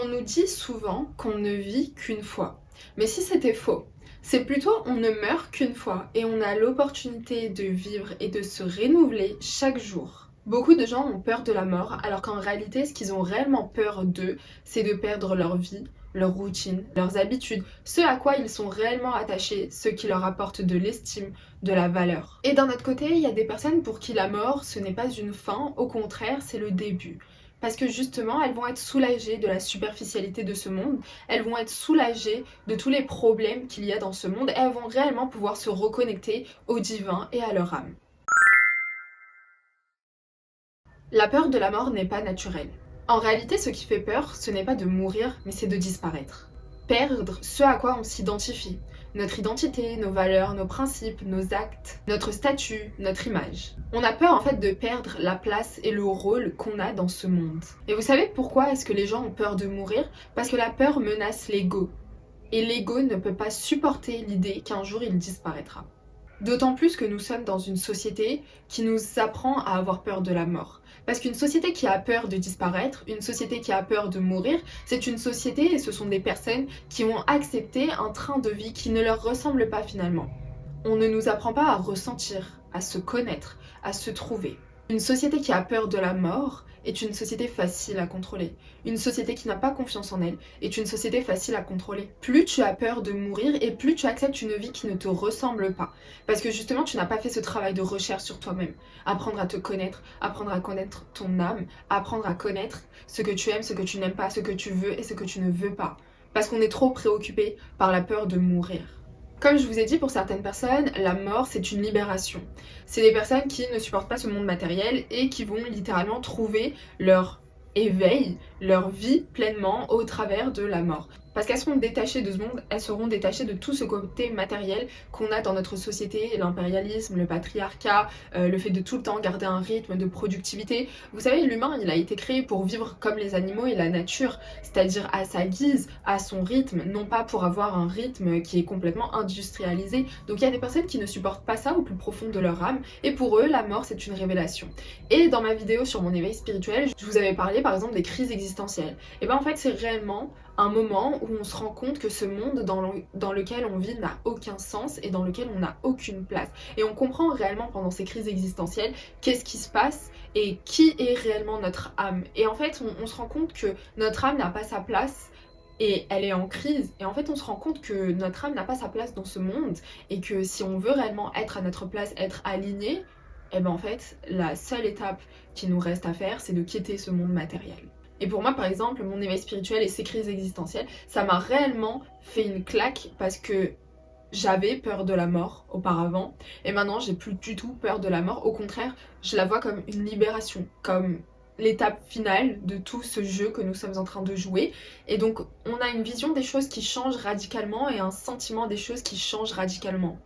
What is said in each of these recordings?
On nous dit souvent qu'on ne vit qu'une fois. Mais si c'était faux, c'est plutôt on ne meurt qu'une fois et on a l'opportunité de vivre et de se renouveler chaque jour. Beaucoup de gens ont peur de la mort alors qu'en réalité ce qu'ils ont réellement peur d'eux, c'est de perdre leur vie, leur routine, leurs habitudes, ce à quoi ils sont réellement attachés, ce qui leur apporte de l'estime, de la valeur. Et d'un autre côté, il y a des personnes pour qui la mort ce n'est pas une fin, au contraire c'est le début. Parce que justement, elles vont être soulagées de la superficialité de ce monde, elles vont être soulagées de tous les problèmes qu'il y a dans ce monde, et elles vont réellement pouvoir se reconnecter au divin et à leur âme. La peur de la mort n'est pas naturelle. En réalité, ce qui fait peur, ce n'est pas de mourir, mais c'est de disparaître. Perdre ce à quoi on s'identifie. Notre identité, nos valeurs, nos principes, nos actes, notre statut, notre image. On a peur en fait de perdre la place et le rôle qu'on a dans ce monde. Et vous savez pourquoi est-ce que les gens ont peur de mourir? Parce que la peur menace l'ego. Et l'ego ne peut pas supporter l'idée qu'un jour il disparaîtra. D'autant plus que nous sommes dans une société qui nous apprend à avoir peur de la mort. Parce qu'une société qui a peur de disparaître, une société qui a peur de mourir, c'est une société et ce sont des personnes qui ont accepté un train de vie qui ne leur ressemble pas finalement. On ne nous apprend pas à ressentir, à se connaître, à se trouver. Une société qui a peur de la mort est une société facile à contrôler. Une société qui n'a pas confiance en elle est une société facile à contrôler. Plus tu as peur de mourir et plus tu acceptes une vie qui ne te ressemble pas. Parce que justement, tu n'as pas fait ce travail de recherche sur toi-même. Apprendre à te connaître, apprendre à connaître ton âme, apprendre à connaître ce que tu aimes, ce que tu n'aimes pas, ce que tu veux et ce que tu ne veux pas. Parce qu'on est trop préoccupé par la peur de mourir. Comme je vous ai dit, pour certaines personnes, la mort, c'est une libération. C'est des personnes qui ne supportent pas ce monde matériel et qui vont littéralement trouver leur éveil, leur vie pleinement au travers de la mort. Parce qu'elles seront détachées de ce monde, elles seront détachées de tout ce côté matériel qu'on a dans notre société, l'impérialisme, le patriarcat, le fait de tout le temps garder un rythme de productivité. Vous savez, l'humain, il a été créé pour vivre comme les animaux et la nature, c'est-à-dire à sa guise, à son rythme, non pas pour avoir un rythme qui est complètement industrialisé. Donc il y a des personnes qui ne supportent pas ça au plus profond de leur âme, et pour eux, la mort, c'est une révélation. Et dans ma vidéo sur mon éveil spirituel, je vous avais parlé par exemple des crises existentielles. Et bien en fait, c'est réellement un moment où on se rend compte que ce monde dans lequel on vit n'a aucun sens et dans lequel on n'a aucune place. Et on comprend réellement pendant ces crises existentielles qu'est-ce qui se passe et qui est réellement notre âme. Et en fait, on se rend compte que notre âme n'a pas sa place et elle est en crise. Et en fait, on se rend compte que notre âme n'a pas sa place dans ce monde et que si on veut réellement être à notre place, être aligné, et ben en fait, la seule étape qui nous reste à faire, c'est de quitter ce monde matériel. Et pour moi, par exemple, mon éveil spirituel et ces crises existentielles, ça m'a réellement fait une claque parce que j'avais peur de la mort auparavant et maintenant j'ai plus du tout peur de la mort. Au contraire, je la vois comme une libération, comme l'étape finale de tout ce jeu que nous sommes en train de jouer. Et donc on a une vision des choses qui change radicalement et un sentiment des choses qui change radicalement.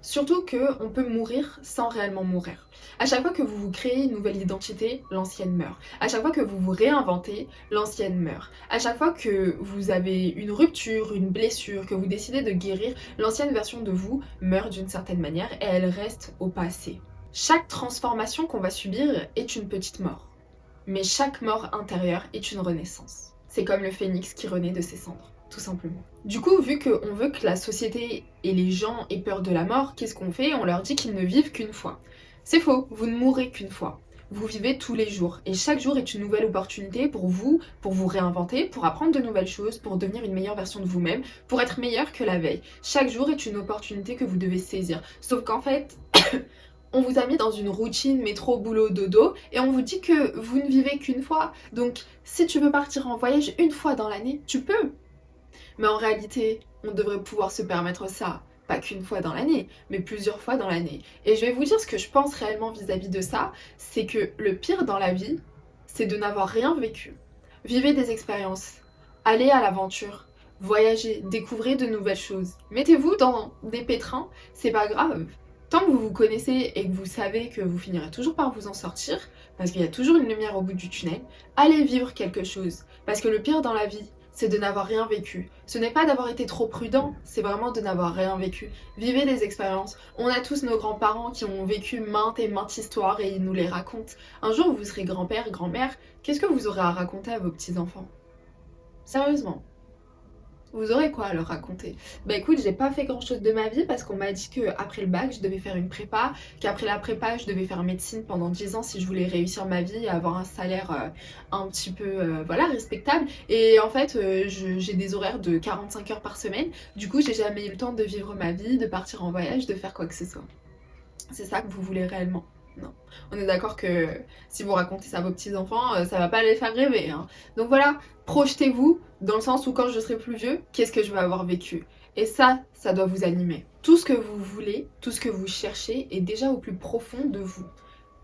Surtout qu'on peut mourir sans réellement mourir. À chaque fois que vous vous créez une nouvelle identité, l'ancienne meurt. À chaque fois que vous vous réinventez, l'ancienne meurt. À chaque fois que vous avez une rupture, une blessure, que vous décidez de guérir, l'ancienne version de vous meurt d'une certaine manière et elle reste au passé. Chaque transformation qu'on va subir est une petite mort. Mais chaque mort intérieure est une renaissance. C'est comme le phénix qui renaît de ses cendres. Tout simplement. Du coup, vu qu'on veut que la société et les gens aient peur de la mort, qu'est-ce qu'on fait? On leur dit qu'ils ne vivent qu'une fois. C'est faux, vous ne mourrez qu'une fois. Vous vivez tous les jours et chaque jour est une nouvelle opportunité pour vous réinventer, pour apprendre de nouvelles choses, pour devenir une meilleure version de vous-même, pour être meilleur que la veille. Chaque jour est une opportunité que vous devez saisir. Sauf qu'en fait, on vous a mis dans une routine métro, boulot, dodo et on vous dit que vous ne vivez qu'une fois. Donc, si tu veux partir en voyage une fois dans l'année, tu peux. Mais en réalité, on devrait pouvoir se permettre ça, pas qu'une fois dans l'année, mais plusieurs fois dans l'année. Et je vais vous dire ce que je pense réellement vis-à-vis de ça, c'est que le pire dans la vie, c'est de n'avoir rien vécu. Vivez des expériences, allez à l'aventure, voyagez, découvrez de nouvelles choses. Mettez-vous dans des pétrins, c'est pas grave. Tant que vous vous connaissez et que vous savez que vous finirez toujours par vous en sortir, parce qu'il y a toujours une lumière au bout du tunnel, allez vivre quelque chose. Parce que le pire dans la vie, c'est de n'avoir rien vécu. Ce n'est pas d'avoir été trop prudent, c'est vraiment de n'avoir rien vécu. Vivez des expériences. On a tous nos grands-parents qui ont vécu maintes et maintes histoires et ils nous les racontent. Un jour, vous serez grand-père, grand-mère, qu'est-ce que vous aurez à raconter à vos petits-enfants? Sérieusement. Vous aurez quoi à leur raconter? Bah écoute, j'ai pas fait grand chose de ma vie parce qu'on m'a dit qu'après le bac, je devais faire une prépa, qu'après la prépa, je devais faire médecine pendant 10 ans si je voulais réussir ma vie et avoir un salaire un petit peu voilà, respectable. Et en fait, j'ai des horaires de 45 heures par semaine. Du coup, j'ai jamais eu le temps de vivre ma vie, de partir en voyage, de faire quoi que ce soit. C'est ça que vous voulez réellement? Non. On est d'accord que si vous racontez ça à vos petits-enfants, ça va pas les faire rêver, hein. Donc voilà, projetez-vous dans le sens où quand je serai plus vieux, qu'est-ce que je vais avoir vécu? Et ça doit vous animer. Tout ce que vous voulez, tout ce que vous cherchez est déjà au plus profond de vous.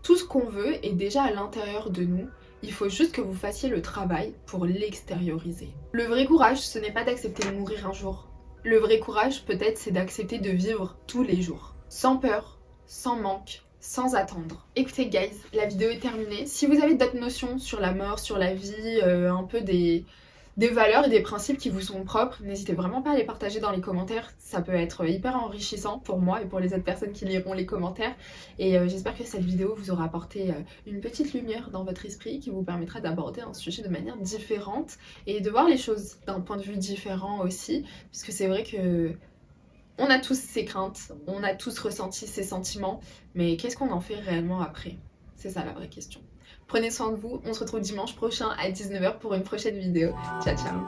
Tout ce qu'on veut est déjà à l'intérieur de nous. Il faut juste que vous fassiez le travail pour l'extérioriser. Le vrai courage, ce n'est pas d'accepter de mourir un jour. Le vrai courage, peut-être, c'est d'accepter de vivre tous les jours. Sans peur, sans manque, sans attendre. Écoutez guys, la vidéo est terminée. Si vous avez d'autres notions sur la mort, sur la vie, un peu des valeurs et des principes qui vous sont propres, n'hésitez vraiment pas à les partager dans les commentaires. Ça peut être hyper enrichissant pour moi et pour les autres personnes qui liront les commentaires. Et j'espère que cette vidéo vous aura apporté une petite lumière dans votre esprit qui vous permettra d'aborder un sujet de manière différente et de voir les choses d'un point de vue différent aussi. Puisque c'est vrai que on a tous ces craintes, on a tous ressenti ces sentiments, mais qu'est-ce qu'on en fait réellement après? C'est ça la vraie question. Prenez soin de vous, on se retrouve dimanche prochain à 19h pour une prochaine vidéo. Ciao ciao.